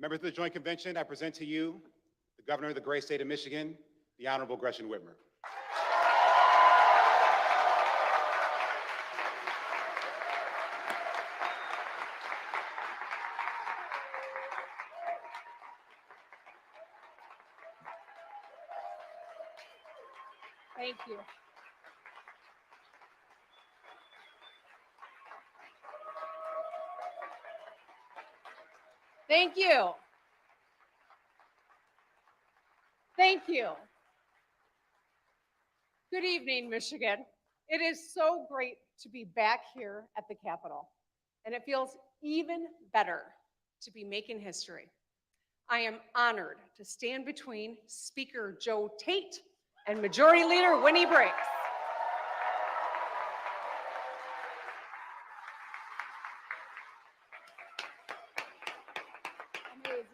Members of the Joint Convention, I present to you the Governor of the great state of Michigan, the Honorable Gretchen Whitmer. Thank you. Thank you. Thank you. Good evening, Michigan. It is so great to be back here at the Capitol, and it feels even better to be making history. I am honored to stand between Speaker Joe Tate and Majority Leader Winnie Briggs. Amazing.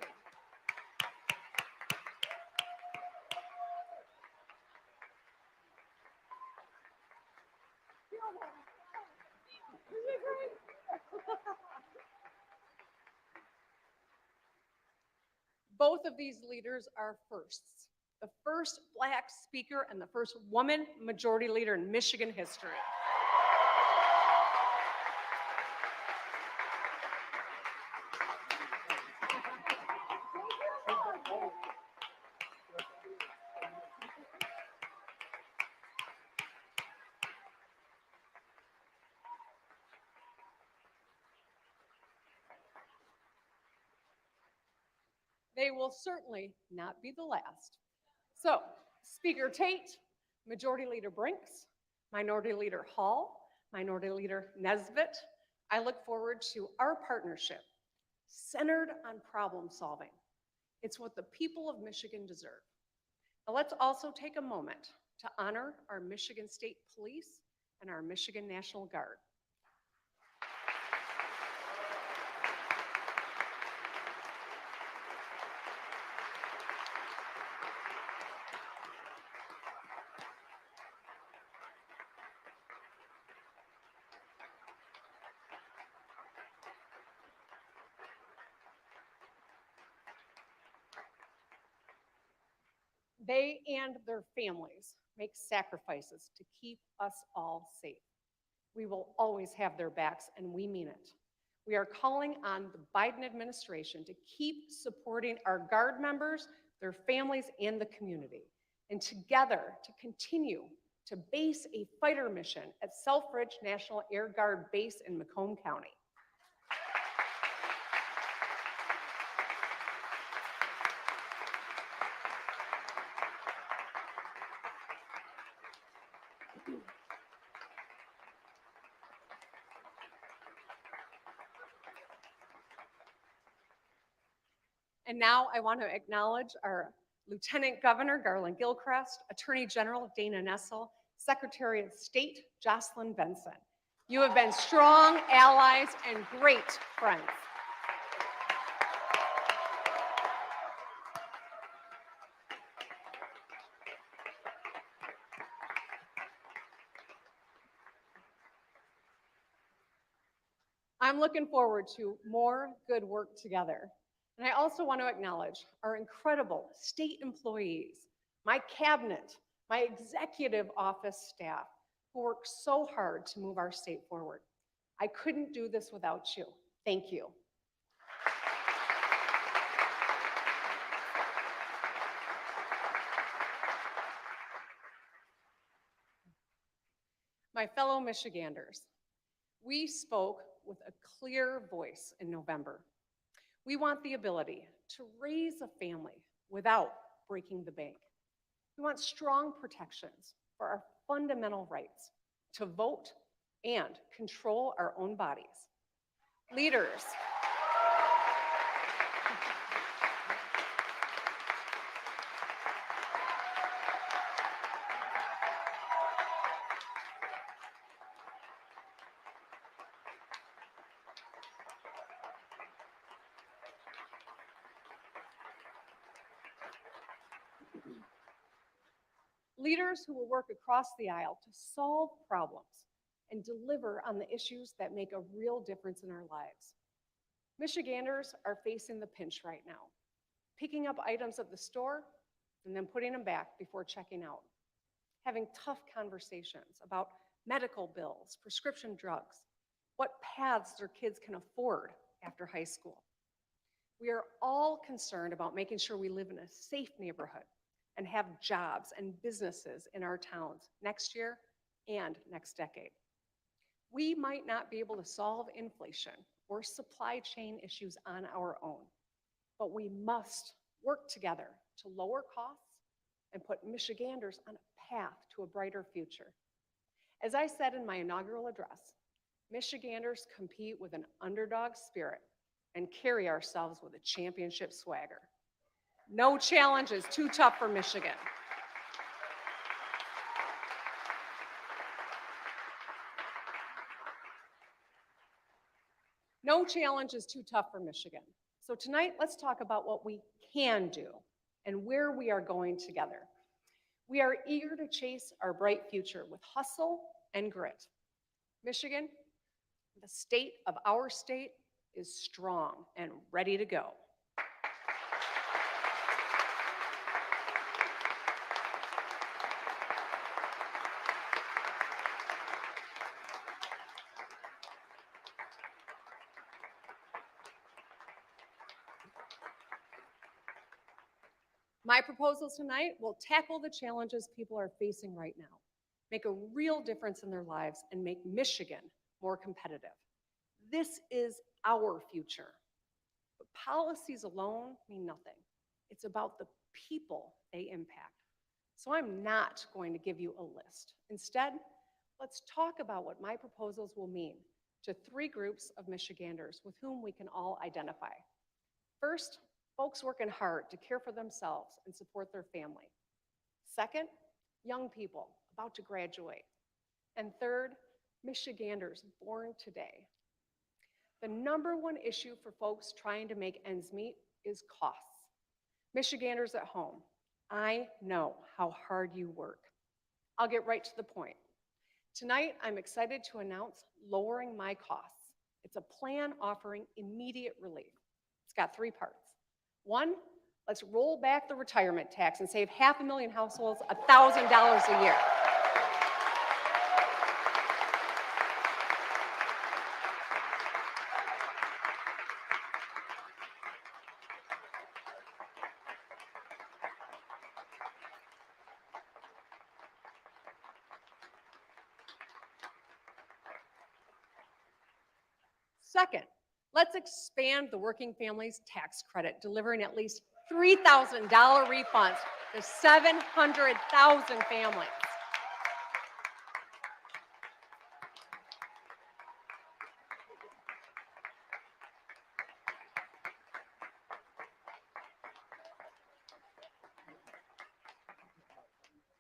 Isn't it great? Both of these leaders are firsts. The first Black speaker and the first woman majority leader in Michigan history. They will certainly not be the last. So, Speaker Tate, Majority Leader Brinks, Minority Leader Hall, Minority Leader Nesbitt, I look forward to our partnership centered on problem solving. It's what the people of Michigan deserve. Now let's also take a moment to honor our Michigan State Police and our Michigan National Guard. They and their families make sacrifices to keep us all safe. We will always have their backs, and we mean it. We are calling on the Biden administration to keep supporting our Guard members, their families, and the community, and together to continue to base a fighter mission at Selfridge National Air Guard Base in Macomb County. And now I want to acknowledge our Lieutenant Governor Garland Gilchrist, Attorney General Dana Nessel, Secretary of State Jocelyn Benson. You have been strong allies and great friends. I'm looking forward to more good work together. And I also want to acknowledge our incredible state employees, my cabinet, my executive office staff, who work so hard to move our state forward. I couldn't do this without you. Thank you. My fellow Michiganders, we spoke with a clear voice in November. We want the ability to raise a family without breaking the bank. We want strong protections for our fundamental rights to vote and control our own bodies. Leaders, leaders who will work across the aisle to solve problems and deliver on the issues that make a real difference in our lives. Michiganders are facing the pinch right now, picking up items at the store and then putting them back before checking out, having tough conversations about medical bills, prescription drugs, what paths their kids can afford after high school. We are all concerned about making sure we live in a safe neighborhood and have jobs and businesses in our towns next year and next decade. We might not be able to solve inflation or supply chain issues on our own, but we must work together to lower costs and put Michiganders on a path to a brighter future. As I said in my inaugural address, Michiganders compete with an underdog spirit and carry ourselves with a championship swagger. No challenge is too tough for Michigan. No challenge is too tough for Michigan. So tonight, let's talk about what we can do and where we are going together. We are eager to chase our bright future with hustle and grit. Michigan, the state of our state, is strong and ready to go. My proposals tonight will tackle the challenges people are facing right now, make a real difference in their lives, and make Michigan more competitive. This is our future. But policies alone mean nothing. It's about the people they impact. So I'm not going to give you a list. Instead, let's talk about what my proposals will mean to three groups of Michiganders with whom we can all identify. First, folks working hard to care for themselves and support their family. Second, young people about to graduate. And third, Michiganders born today. The number one issue for folks trying to make ends meet is costs. Michiganders at home, I know how hard you work. I'll get right to the point. Tonight, I'm excited to announce lowering my costs. It's a plan offering immediate relief. It's got three parts. One, let's roll back the retirement tax and save 500,000 households $1,000 a year. Second, let's expand the working families tax credit, delivering at least $3,000 refunds to 700,000 families.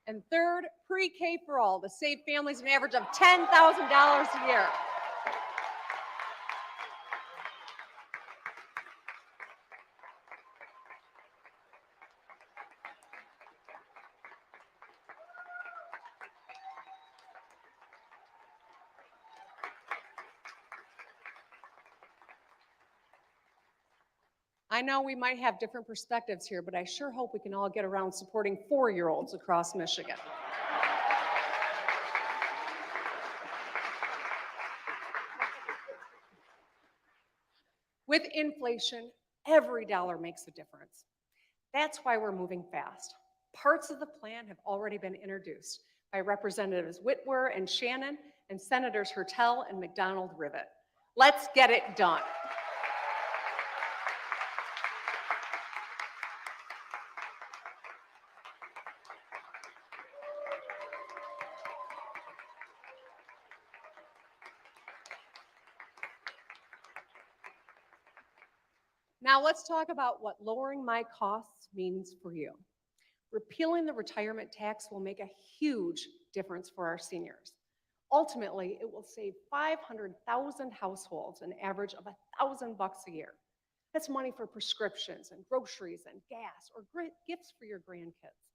And third, pre-K for all to save families an average of $10,000 a year. I know we might have different perspectives here, but I sure hope we can all get around supporting 4-year-olds across Michigan. With inflation, every dollar makes a difference. That's why we're moving fast. Parts of the plan have already been introduced by Representatives Whitmer and Shannon and Senators Hertel and McDonald-Rivet. Let's get it done. Now let's talk about what lowering my costs means for you. Repealing the retirement tax will make a huge difference for our seniors. Ultimately, it will save 500,000 households an average of $1,000 a year. That's money for prescriptions and groceries and gas or gifts for your grandkids.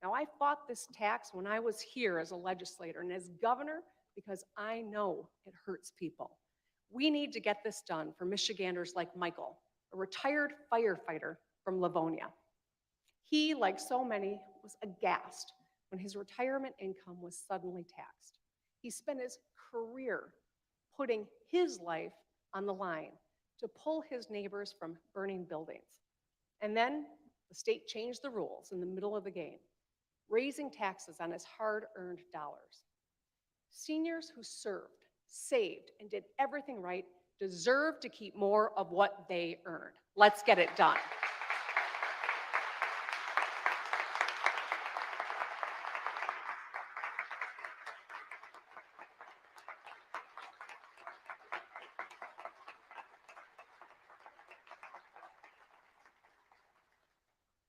Now, I fought this tax when I was here as a legislator and as governor because I know it hurts people. We need to get this done for Michiganders like Michael, a retired firefighter from Livonia. He, like so many, was aghast when his retirement income was suddenly taxed. He spent his career putting his life on the line to pull his neighbors from burning buildings. And then the state changed the rules in the middle of the game, raising taxes on his hard-earned dollars. Seniors who served, saved, and did everything right deserve to keep more of what they earned. Let's get it done.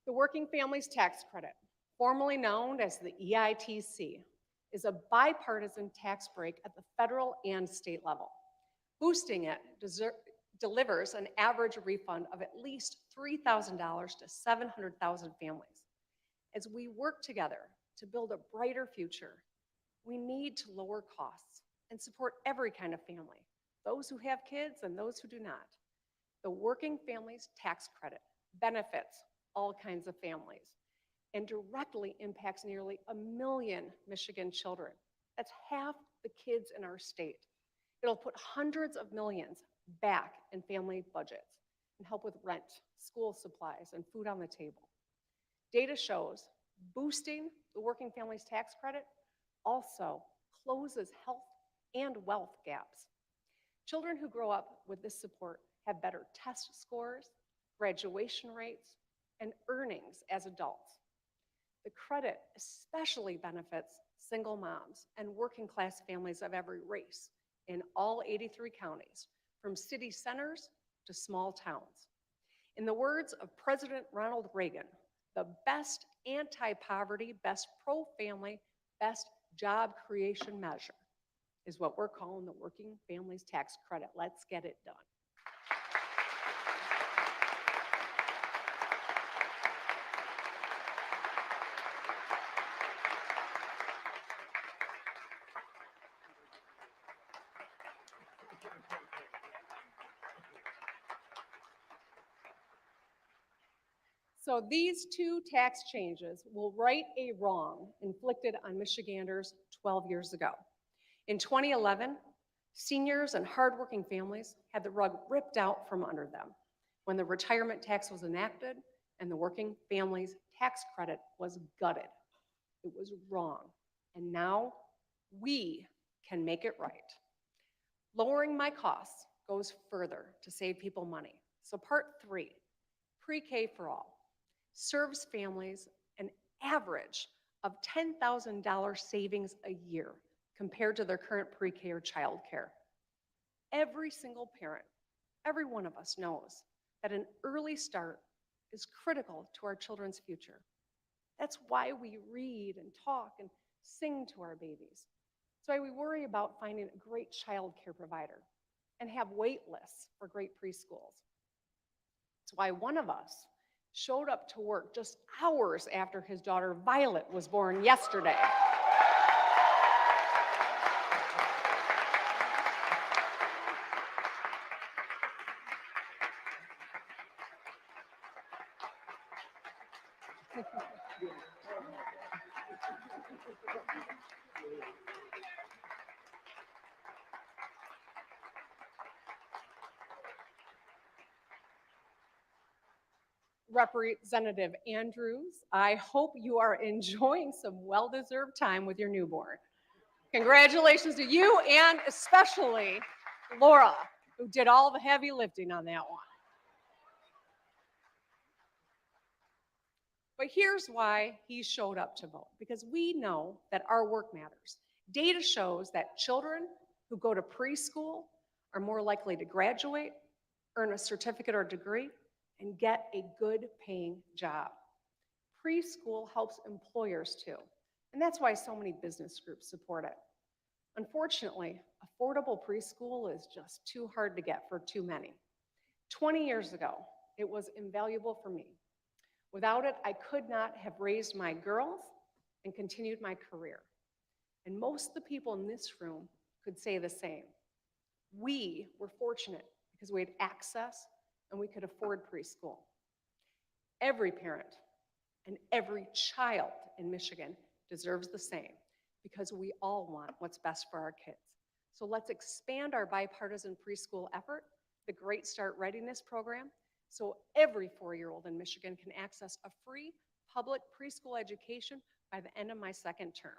The Working Families Tax Credit, formerly known as the EITC, is a bipartisan tax break at the federal and state level. Boosting it delivers an average refund of at least $3,000 to 700,000 families. As we work together to build a brighter future, we need to lower costs and support every kind of family, those who have kids and those who do not. The Working Families Tax Credit benefits all kinds of families and directly impacts nearly 1 million Michigan children. That's half the kids in our state. It'll put hundreds of millions back in family budgets and help with rent, school supplies, and food on the table. Data shows boosting the Working Families Tax Credit also closes health and wealth gaps. Children who grow up with this support have better test scores, graduation rates, and earnings as adults. The credit especially benefits single moms and working class families of every race in all 83 counties, from city centers to small towns. In the words of President Ronald Reagan, the best anti-poverty, best pro-family, best job creation measure is what we're calling the Working Families Tax Credit. Let's get it done. So these two tax changes will right a wrong inflicted on Michiganders 12 years ago. In 2011, seniors and hardworking families had the rug ripped out from under them when the retirement tax was enacted and the Working Families Tax Credit was gutted. It was wrong, and now we can make it right. Lowering my costs goes further to save people money. So part 3, pre-K for all, serves families an average of $10,000 savings a year compared to their current pre-K or child care. Every single parent, every one of us knows that an early start is critical to our children's future. That's why we read and talk and sing to our babies. That's why we worry about finding a great child care provider and have wait lists for great preschools. That's why one of us showed up to work just hours after his daughter Violet was born yesterday. Representative Andrews, I hope you are enjoying some well-deserved time with your newborn. Congratulations to you and especially Laura, who did all the heavy lifting on that one. But here's why he showed up to vote, because we know that our work matters. Data shows that children who go to preschool are more likely to graduate, earn a certificate or degree, and get a good paying job. Preschool helps employers too, and that's why so many business groups support it. Unfortunately, affordable preschool is just too hard to get for too many. 20 years ago, it was invaluable for me. Without it, I could not have raised my girls and continued my career. And most of the people in this room could say the same. We were fortunate because we had access and we could afford preschool. Every parent and every child in Michigan deserves the same because we all want what's best for our kids. So let's expand our bipartisan preschool effort, the Great Start Readiness Program, so every 4-year-old in Michigan can access a free public preschool education by the end of my second term.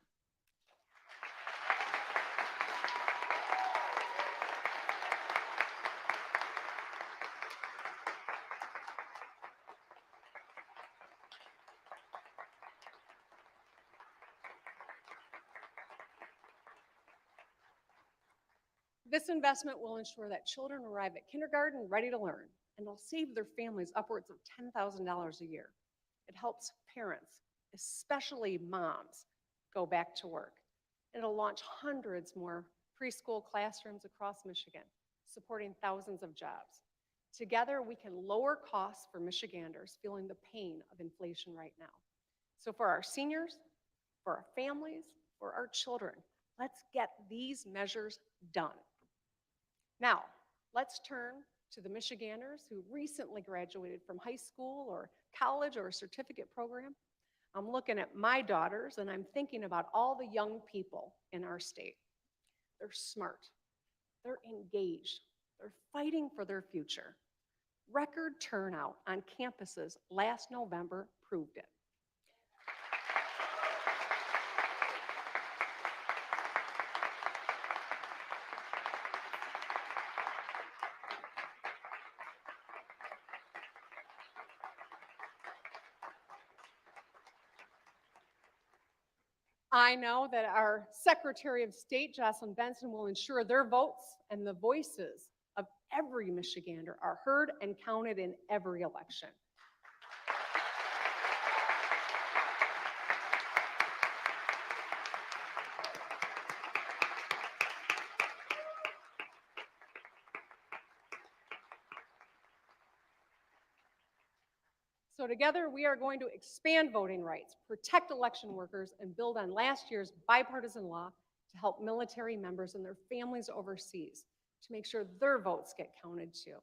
This investment will ensure that children arrive at kindergarten ready to learn, and it'll save their families upwards of $10,000 a year. It helps parents, especially moms, go back to work. It'll launch hundreds more preschool classrooms across Michigan, supporting thousands of jobs. Together, we can lower costs for Michiganders feeling the pain of inflation right now. So for our seniors, for our families, for our children, let's get these measures done. Now, let's turn to the Michiganders who recently graduated from high school or college or a certificate program. I'm looking at my daughters and I'm thinking about all the young people in our state. They're smart, they're engaged, they're fighting for their future. Record turnout on campuses last November proved it. I know that our Secretary of State, Jocelyn Benson, will ensure their votes and the voices of every Michigander are heard and counted in every election. So together, we are going to expand voting rights, protect election workers, and build on last year's bipartisan law to help military members and their families overseas to make sure their votes get counted too.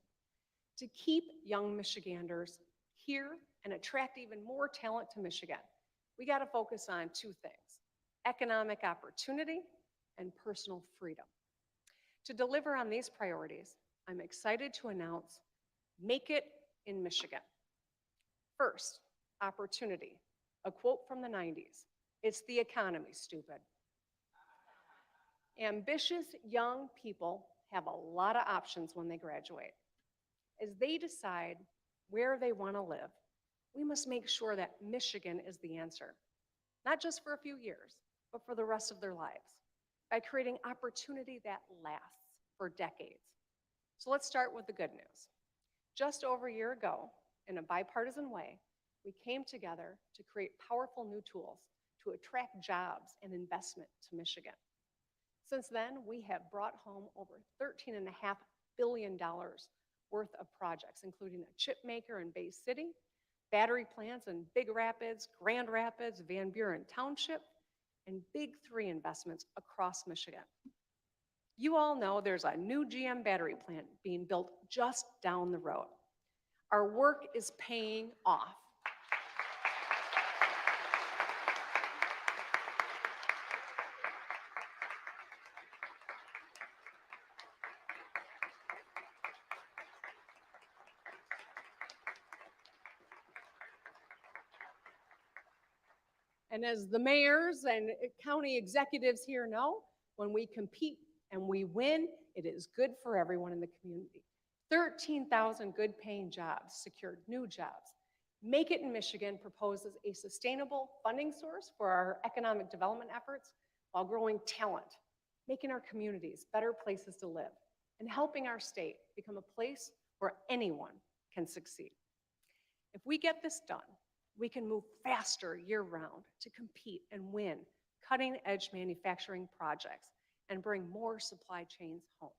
To keep young Michiganders here and attract even more talent to Michigan, we got to focus on two things: economic opportunity and personal freedom. To deliver on these priorities, I'm excited to announce Make It in Michigan. First, opportunity, a quote from the 90s. It's the economy, stupid. Ambitious young people have a lot of options when they graduate. As they decide where they want to live, we must make sure that Michigan is the answer, not just for a few years, but for the rest of their lives, by creating opportunity that lasts for decades. So let's start with the good news. Just over a year ago, in a bipartisan way, we came together to create powerful new tools to attract jobs and investment to Michigan. Since then, we have brought home over $13.5 billion worth of projects, including a chip maker in Bay City, battery plants in Big Rapids, Grand Rapids, Van Buren Township, and Big 3 investments across Michigan. You all know there's a new GM battery plant being built just down the road. Our work is paying off. And as the mayors and county executives here know, when we compete and we win, it is good for everyone in the community. 13,000 good paying jobs secured new jobs. Make It in Michigan proposes a sustainable funding source for our economic development efforts while growing talent, making our communities better places to live, and helping our state become a place where anyone can succeed. If we get this done, we can move faster year-round to compete and win cutting-edge manufacturing projects and bring more supply chains home.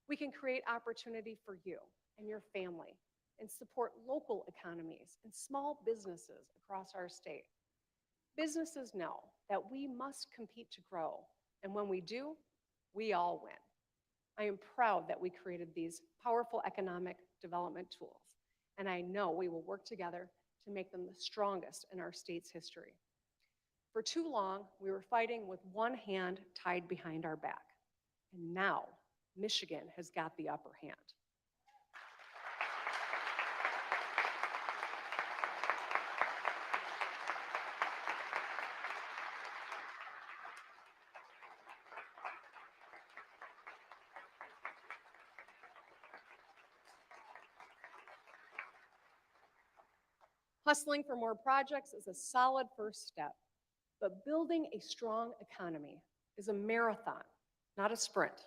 We can create opportunity for you and your family and support local economies and small businesses across our state. Businesses know that we must compete to grow, and when we do, we all win. I am proud that we created these powerful economic development tools, and I know we will work together to make them the strongest in our state's history. For too long, we were fighting with one hand tied behind our back, and now Michigan has got the upper hand. Hustling for more projects is a solid first step, but building a strong economy is a marathon, not a sprint.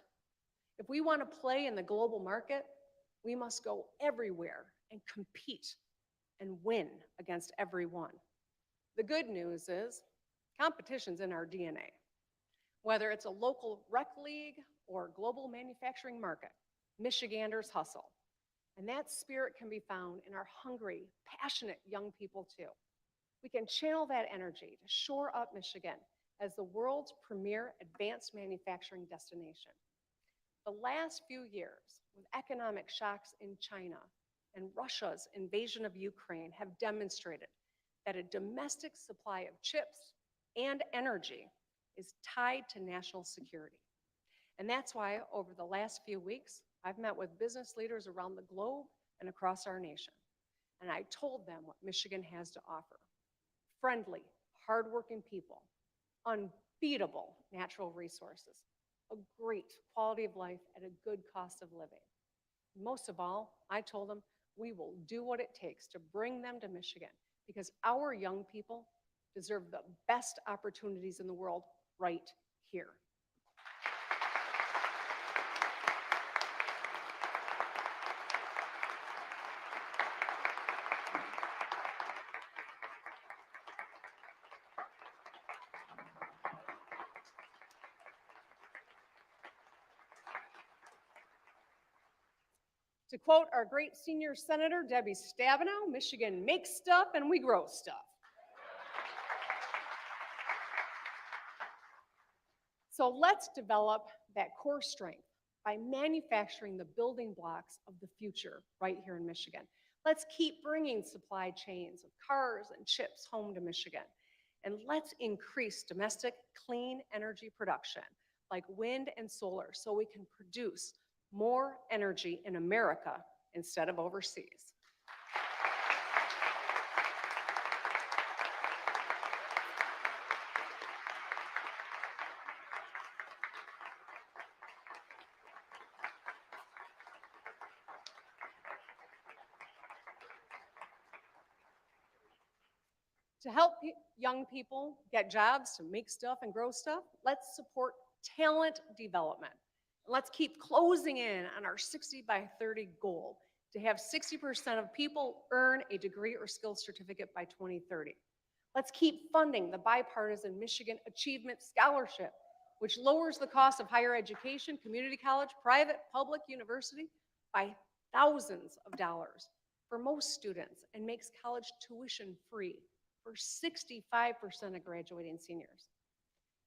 If we want to play in the global market, we must go everywhere and compete and win against everyone. The good news is competition's in our DNA. Whether it's a local rec league or global manufacturing market, Michiganders hustle. And that spirit can be found in our hungry, passionate young people too. We can channel that energy to shore up Michigan as the world's premier advanced manufacturing destination. The last few years, with economic shocks in China and Russia's invasion of Ukraine, have demonstrated that a domestic supply of chips and energy is tied to national security. And that's why over the last few weeks, I've met with business leaders around the globe and across our nation. And I told them what Michigan has to offer. Friendly, hardworking people, unbeatable natural resources, a great quality of life at a good cost of living. Most of all, I told them we will do what it takes to bring them to Michigan because our young people deserve the best opportunities in the world right here. To quote our great senior senator, Debbie Stabenow, Michigan makes stuff and we grow stuff. So let's develop that core strength by manufacturing the building blocks of the future right here in Michigan. Let's keep bringing supply chains of cars and chips home to Michigan. And let's increase domestic clean energy production like wind and solar so we can produce more energy in America instead of overseas. To help young people get jobs, to make stuff and grow stuff, let's support talent development. Let's keep closing in on our 60 by 30 goal to have 60% of people earn a degree or skills certificate by 2030. Let's keep funding the bipartisan Michigan Achievement Scholarship, which lowers the cost of higher education, community college, private, public university by thousands of dollars for most students and makes college tuition free for 65% of graduating seniors.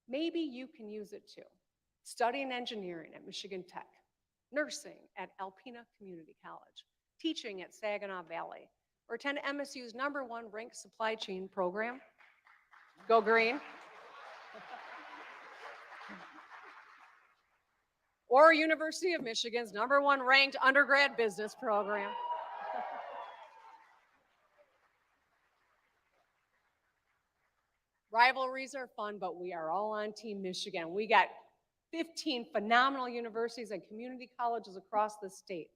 Maybe you can use it too. Studying engineering at Michigan Tech, nursing at Alpena Community College, teaching at Saginaw Valley, or attend MSU's #1 ranked supply chain program. Go green. Or University of Michigan's #1 ranked undergrad business program. Rivalries are fun, but we are all on Team Michigan. We got 15 phenomenal universities and community colleges across the state.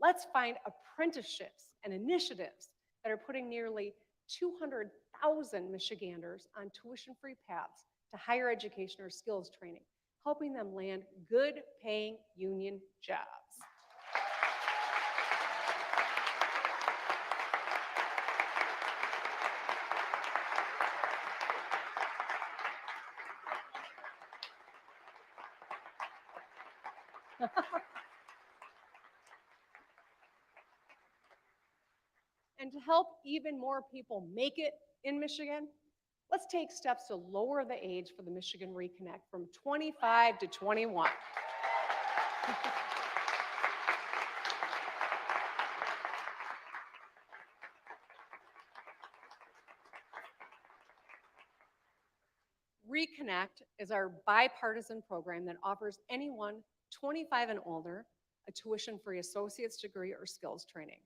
Let's find apprenticeships and initiatives that are putting nearly 200,000 Michiganders on tuition-free paths to higher education or skills training, helping them land good-paying union jobs. And to help even more people make it in Michigan, let's take steps to lower the age for the Michigan Reconnect from 25 to 21. Reconnect is our bipartisan program that offers anyone 25 and older a tuition-free associate's degree or skills training.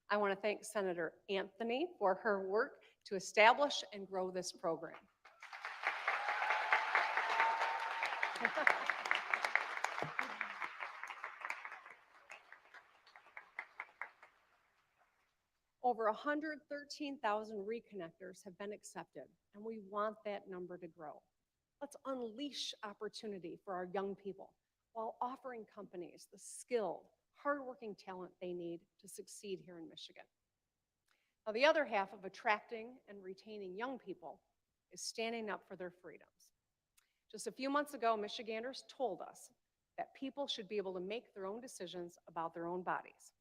I want to thank Senator Anthony for her work to establish and grow this program. Over 113,000 reconnectors have been accepted, and we want that number to grow. Let's unleash opportunity for our young people while offering companies the skilled, hardworking talent they need to succeed here in Michigan. Now, the other half of attracting and retaining young people is standing up for their freedoms. Just a few months ago, Michiganders told us that people should be able to make their own decisions about their own bodies.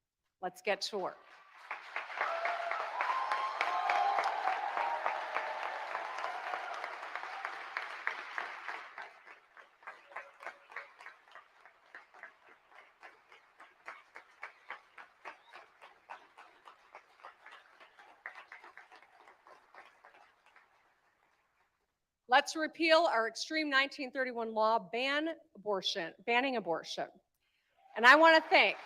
Let's get to work. Let's repeal our extreme 1931 law banning abortion. And I want to thank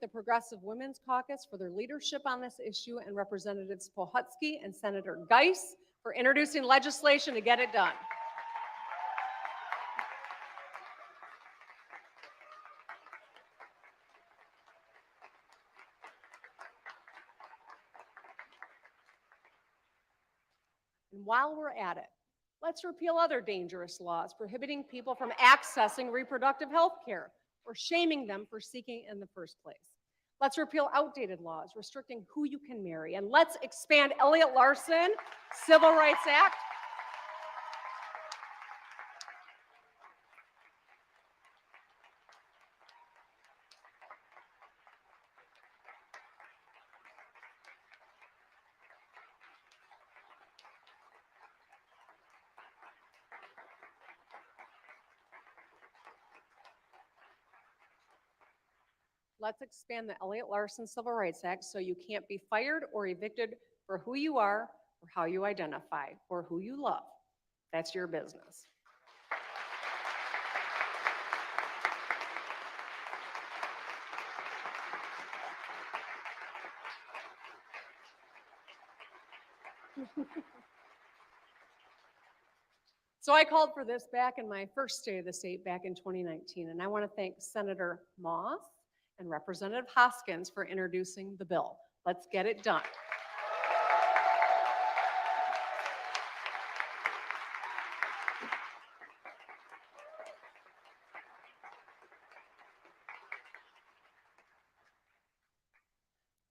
the Progressive Women's Caucus for their leadership on this issue, and Representatives Pohutsky and Senator Geis for introducing legislation to get it done. And while we're at it, let's repeal other dangerous laws prohibiting people from accessing reproductive health care or shaming them for seeking in the first place. Let's repeal outdated laws restricting who you can marry, and let's expand Elliott Larson Civil Rights Act Let's expand the Elliott Larson Civil Rights Act so you can't be fired or evicted for who you are or how you identify or who you love. That's your business. So I called for this back in my first State of the State back in 2019, and I want to thank Senator Moss and Representative Hoskins for introducing the bill. Let's get it done.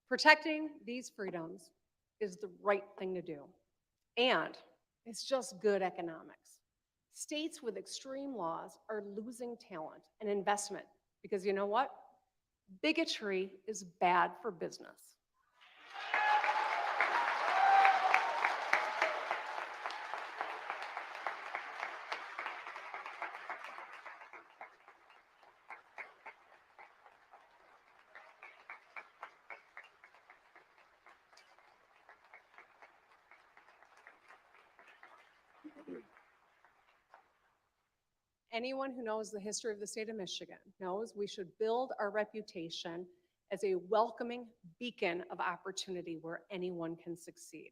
Protecting these freedoms is the right thing to do, and it's just good economics. States with extreme laws are losing talent and investment because you know what? Bigotry is bad for business. Anyone who knows the history of the state of Michigan knows we should build our reputation as a welcoming beacon of opportunity where anyone can succeed.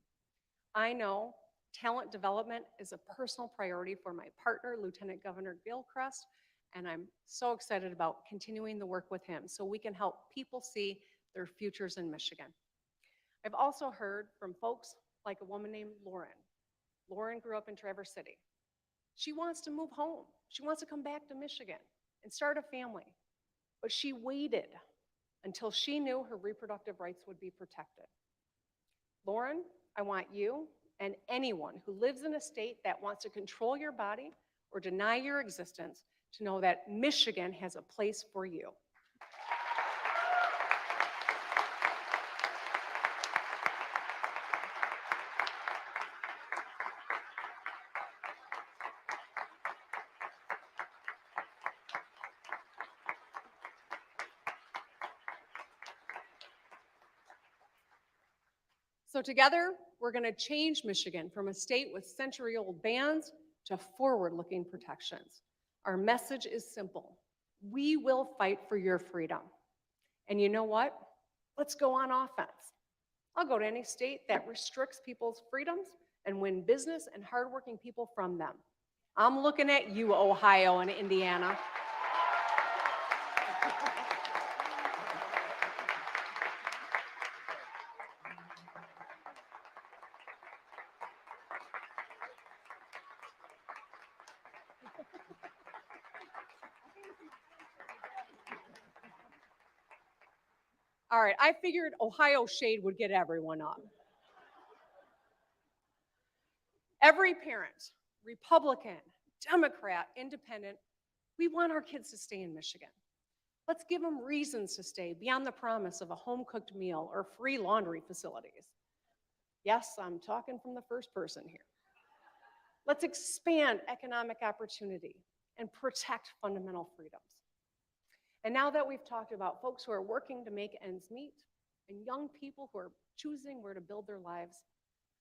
I know talent development is a personal priority for my partner, Lieutenant Governor Gilchrist, and I'm so excited about continuing the work with him so we can help people see their futures in Michigan. I've also heard from folks like a woman named Lauren. Lauren grew up in Traverse City. She wants to move home. She wants to come back to Michigan and start a family. But she waited until she knew her reproductive rights would be protected. Lauren, I want you and anyone who lives in a state that wants to control your body or deny your existence to know that Michigan has a place for you. So together, we're going to change Michigan from a state with century-old bans to forward-looking protections. Our message is simple. We will fight for your freedom. And you know what? Let's go on offense. I'll go to any state that restricts people's freedoms and win business and hardworking people from them. I'm looking at you, Ohio and Indiana. All right, I figured Ohio shade would get everyone up. Every parent, Republican, Democrat, Independent, we want our kids to stay in Michigan. Let's give them reasons to stay beyond the promise of a home-cooked meal or free laundry facilities. Yes, I'm talking from the first person here. Let's expand economic opportunity and protect fundamental freedoms. And now that we've talked about folks who are working to make ends meet and young people who are choosing where to build their lives,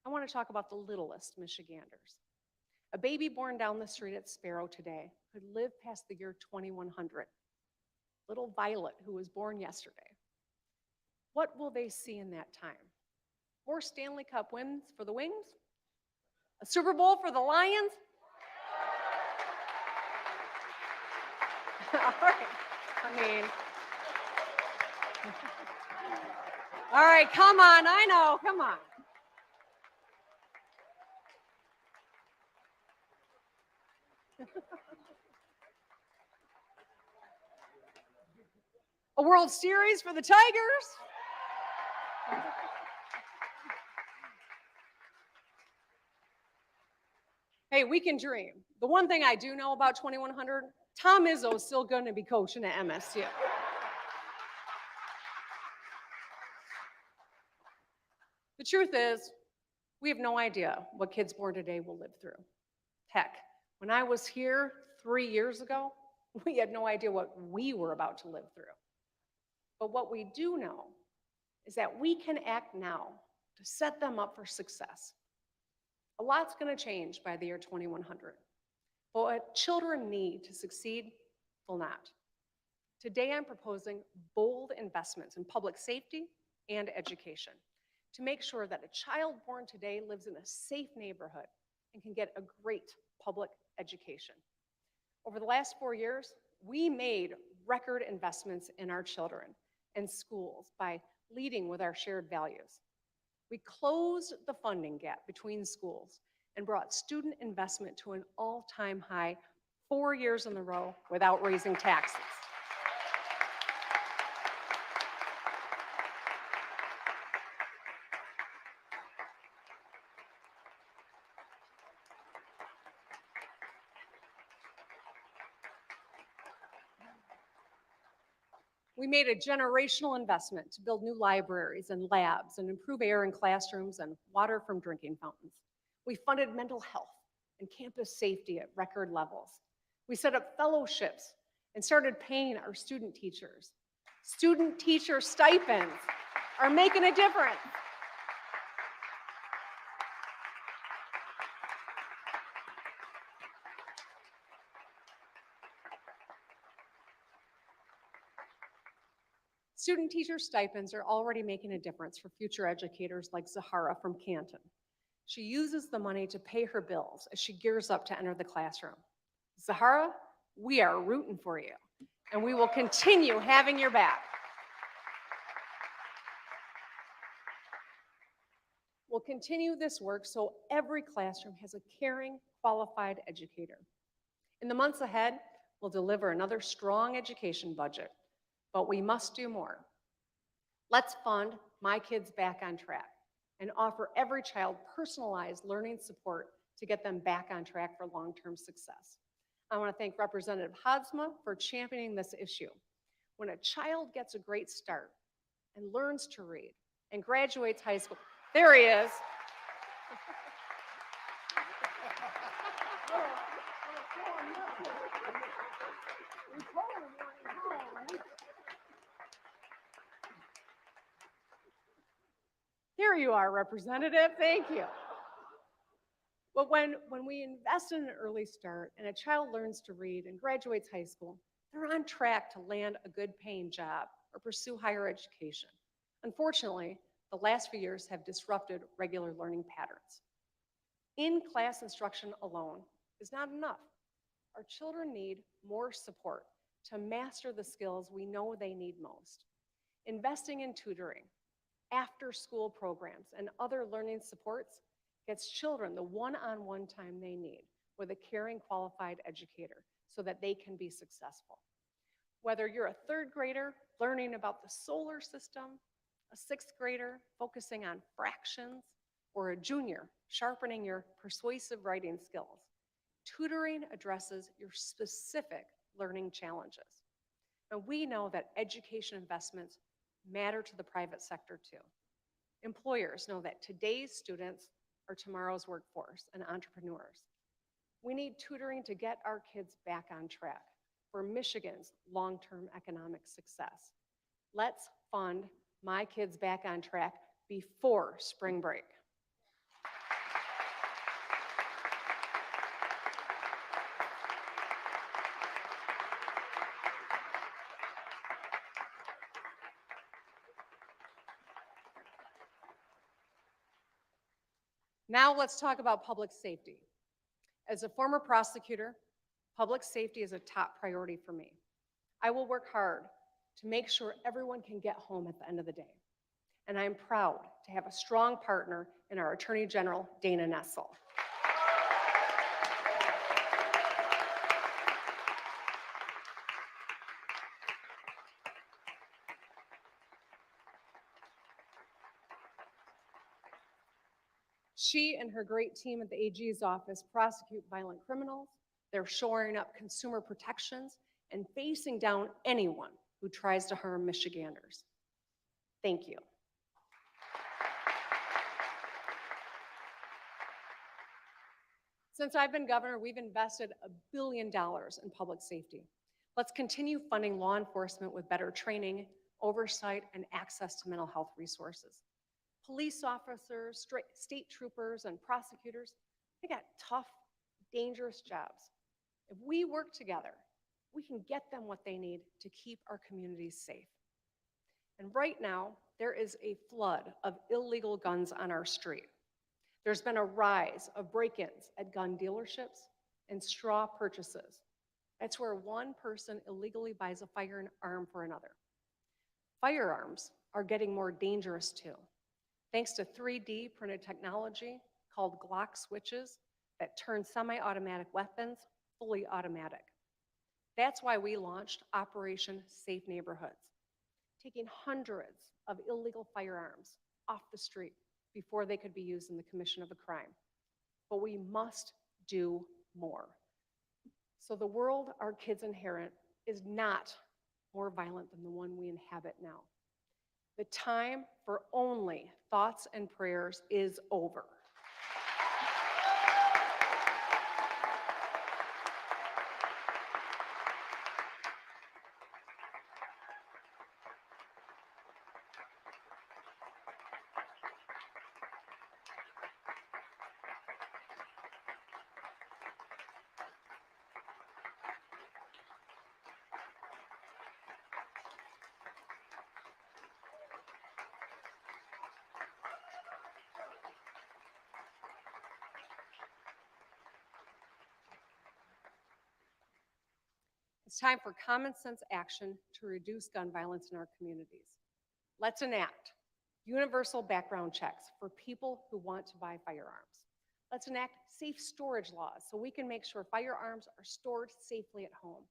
I want to talk about the littlest Michiganders. A baby born down the street at Sparrow today could live past the year 2100. Little Violet, who was born yesterday. What will they see in that time? More Stanley Cup wins for the Wings? A Super Bowl for the Lions? All right. I mean, all right, come on, I know, come on. A World Series for the Tigers? Hey, we can dream. The one thing I do know about 2100, Tom Izzo is still going to be coaching at MSU. The truth is, we have no idea what kids born today will live through. Heck, when I was here 3 years ago, we had no idea what we were about to live through. But what we do know is that we can act now to set them up for success. A lot's going to change by the year 2100. But what children need to succeed will not. Today, I'm proposing bold investments in public safety and education to make sure that a child born today lives in a safe neighborhood and can get a great public education. Over the last 4 years, we made record investments in our children and schools by leading with our shared values. We closed the funding gap between schools and brought student investment to an all-time high 4 years in a row without raising taxes. We made a generational investment to build new libraries and labs and improve air in classrooms and water from drinking fountains. We funded mental health and campus safety at record levels. We set up fellowships and started paying our student teachers. Student teacher stipends are making a difference. Student teacher stipends are already making a difference for future educators like Zahara from Canton. She uses the money to pay her bills as she gears up to enter the classroom. Zahara, we are rooting for you, and we will continue having your back. We'll continue this work so every classroom has a caring, qualified educator. In the months ahead, we'll deliver another strong education budget, but we must do more. Let's fund My Kids Back on Track and offer every child personalized learning support to get them back on track for long-term success. I want to thank Representative Hadsma for championing this issue. When a child gets a great start and learns to read and graduates high school, there he is. There There you are, Representative. Thank you. But when we invest in an early start and a child learns to read and graduates high school, they're on track to land a good paying job or pursue higher education. Unfortunately, the last few years have disrupted regular learning patterns. In-class instruction alone is not enough. Our children need more support to master the skills we know they need most. Investing in tutoring, after-school programs, and other learning supports gets children the one-on-one time they need with a caring, qualified educator so that they can be successful. Whether you're a third grader learning about the solar system, a sixth grader focusing on fractions, or a junior sharpening your persuasive writing skills, tutoring addresses your specific learning challenges. And we know that education investments matter to the private sector too. Employers know that today's students are tomorrow's workforce and entrepreneurs. We need tutoring to get our kids back on track for Michigan's long-term economic success. Let's fund My Kids Back on Track before spring break. Now let's talk about public safety. As a former prosecutor, public safety is a top priority for me. I will work hard to make sure everyone can get home at the end of the day. And I'm proud to have a strong partner in our Attorney General, Dana Nessel. She and her great team at the AG's office prosecute violent criminals. They're shoring up consumer protections and facing down anyone who tries to harm Michiganders. Thank you. Since I've been governor, we've invested $1 billion in public safety. Let's continue funding law enforcement with better training, oversight, and access to mental health resources. Police officers, state troopers, and prosecutors, they got tough, dangerous jobs. If we work together, we can get them what they need to keep our communities safe. And right now, there is a flood of illegal guns on our street. There's been a rise of break-ins at gun dealerships and straw purchases. That's where one person illegally buys a firearm for another. Firearms are getting more dangerous too, thanks to 3D printed technology called Glock switches that turn semi-automatic weapons fully automatic. That's why we launched Operation Safe Neighborhoods, taking hundreds of illegal firearms off the street before they could be used in the commission of a crime. But we must do more. So the world our kids inherit is not more violent than the one we inhabit now. The time for only thoughts and prayers is over. It's time for common sense action to reduce gun violence in our communities. Let's enact universal background checks for people who want to buy firearms. Let's enact safe storage laws so we can make sure firearms are stored safely at home.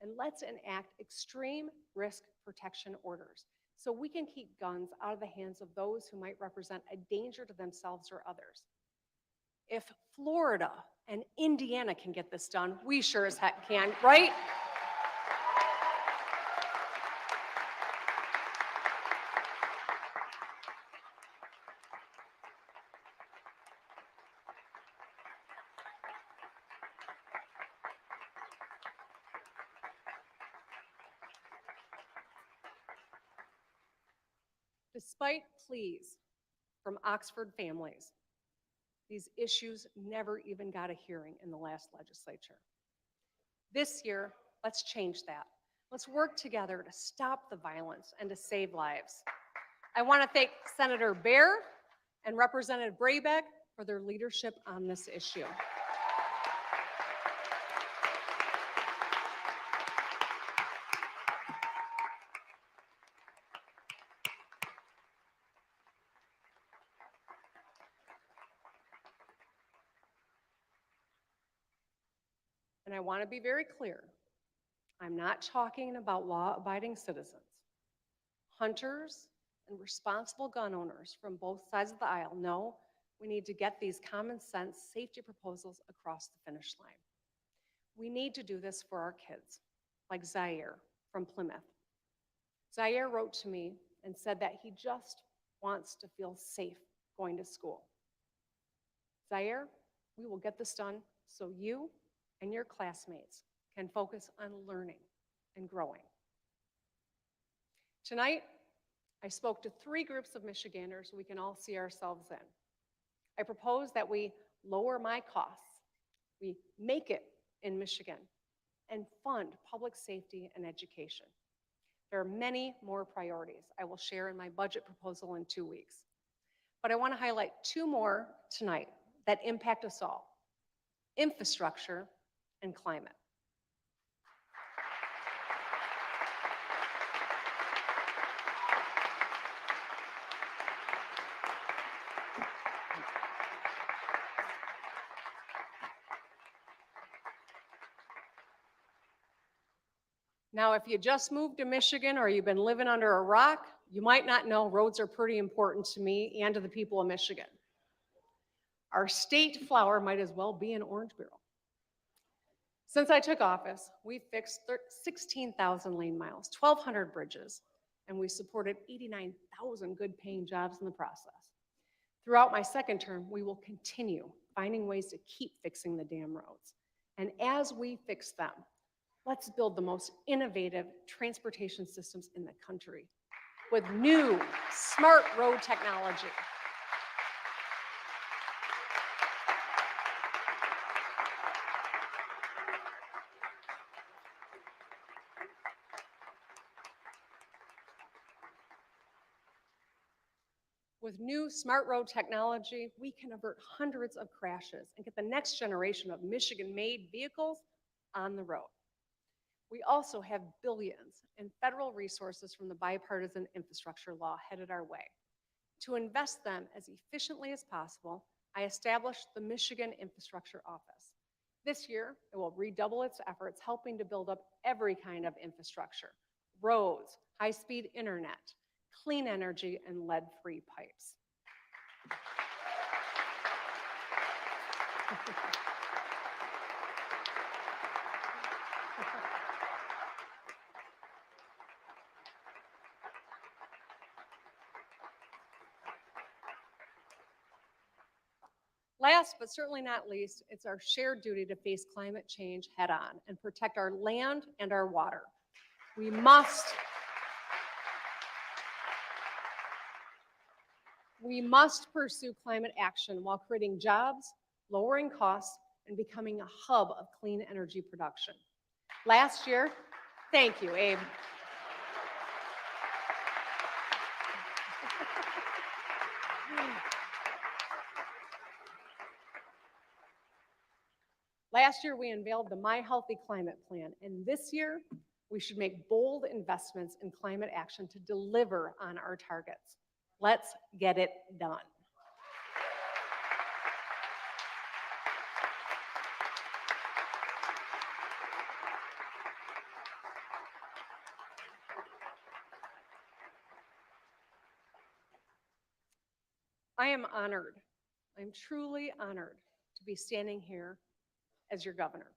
And let's enact extreme risk protection orders so we can keep guns out of the hands of those who might represent a danger to themselves or others. If Florida and Indiana can get this done, we sure as heck can, right? Despite pleas from Oxford families. These issues never even got a hearing in the last legislature. This year, let's change that. Let's work together to stop the violence and to save lives. I want to thank Senator Baer and Representative Braybeck for their leadership on this issue. And I want to be very clear. I'm not talking about law-abiding citizens. Hunters and responsible gun owners from both sides of the aisle know we need to get these common sense safety proposals across the finish line. We need to do this for our kids, like Zaire from Plymouth. Zaire wrote to me and said that he just wants to feel safe going to school. Zaire, we will get this done so you and your classmates can focus on learning and growing. Tonight, I spoke to 3 groups of Michiganders we can all see ourselves in. I propose that we lower my costs, we make it in Michigan, and fund public safety and education. There are many more priorities I will share in my budget proposal in 2 weeks. But I want to highlight 2 more tonight that impact us all: infrastructure and climate. Now, if you just moved to Michigan or you've been living under a rock, you might not know roads are pretty important to me and to the people of Michigan. Our state flower might as well be an orange barrel. Since I took office, we fixed 16,000 lane miles, 1,200 bridges, and we supported 89,000 good-paying jobs in the process. Throughout my second term, we will continue finding ways to keep fixing the damn roads. And as we fix them, let's build the most innovative transportation systems in the country with new, smart road technology. With new smart road technology, we can avert hundreds of crashes and get the next generation of Michigan-made vehicles on the road. We also have billions in federal resources from the bipartisan infrastructure law headed our way. To invest them as efficiently as possible, I established the Michigan Infrastructure Office. This year, it will redouble its efforts helping to build up every kind of infrastructure: roads, high-speed internet, clean energy, and lead-free pipes. Last but certainly not least, it's our shared duty to face climate change head on and protect our land and our water. We must pursue climate action while creating jobs, lowering costs, and becoming a hub of clean energy production. Last year, thank you, Abe. Last year, we unveiled the My Healthy Climate Plan, and this year, we should make bold investments in climate action to deliver on our targets. Let's get it done. I am honored, I'm truly honored to be standing here as your governor.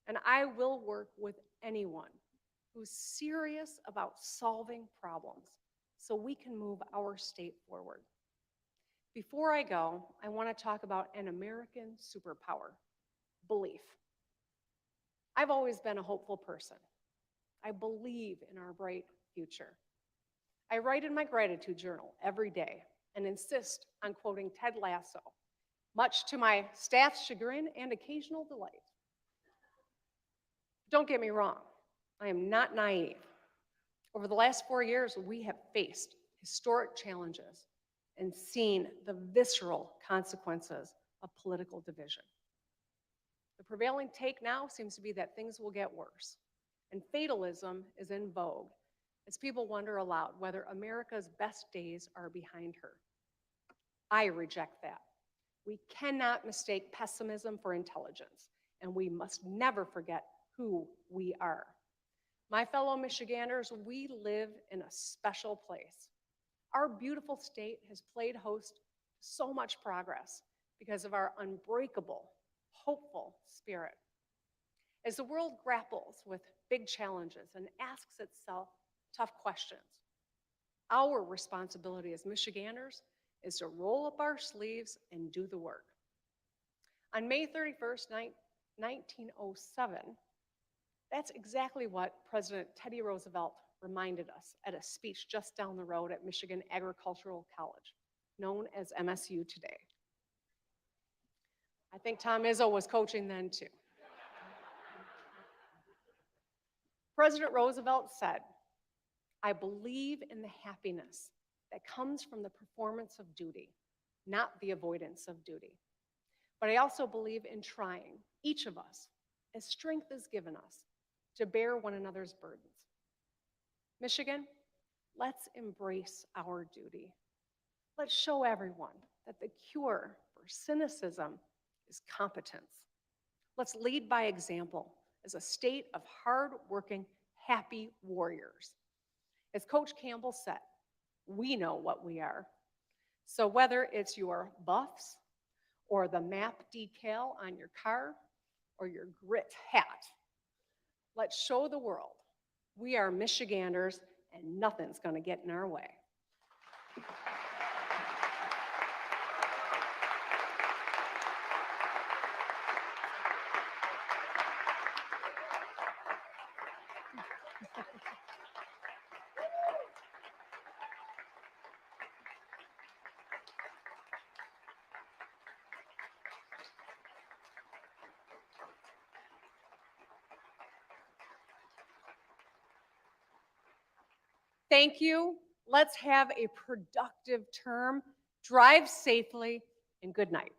And I will work with anyone who's serious about solving problems so we can move our state forward. Before I go, I want to talk about an American superpower: belief. I've always been a hopeful person. I believe in our bright future. I write in my gratitude journal every day, and insist on quoting Ted Lasso, much to my staff's chagrin and occasional delight. Don't get me wrong, I am not naive. Over the last 4 years, we have faced historic challenges and seen the visceral consequences of political division. The prevailing take now seems to be that things will get worse, and fatalism is in vogue as people wonder aloud whether America's best days are behind her. I reject that. We cannot mistake pessimism for intelligence, and we must never forget who we are. My fellow Michiganders, we live in a special place. Our beautiful state has played host to so much progress because of our unbreakable, hopeful spirit. As the world grapples with big challenges and asks itself tough questions, our responsibility as Michiganders is to roll up our sleeves and do the work. On May 31st, 1907, that's exactly what President Teddy Roosevelt reminded us at a speech just down the road at Michigan Agricultural College, known as MSU today. I think Tom Izzo was coaching then too. President Roosevelt said, "I believe in the happiness that comes from the performance of duty, not the avoidance of duty. But I also believe in trying, each of us, as strength is given us, to bear one another's burdens." Michigan, let's embrace our duty. Let's show everyone that the cure for cynicism is competence. Let's lead by example as a state of hard-working, happy warriors. As Coach Campbell said, we know what we are. So whether it's your buffs or the map decal on your car or your grit hat, let's show the world we are Michiganders and nothing's going to get in our way. Thank you. Let's have a productive term. Drive safely and good night.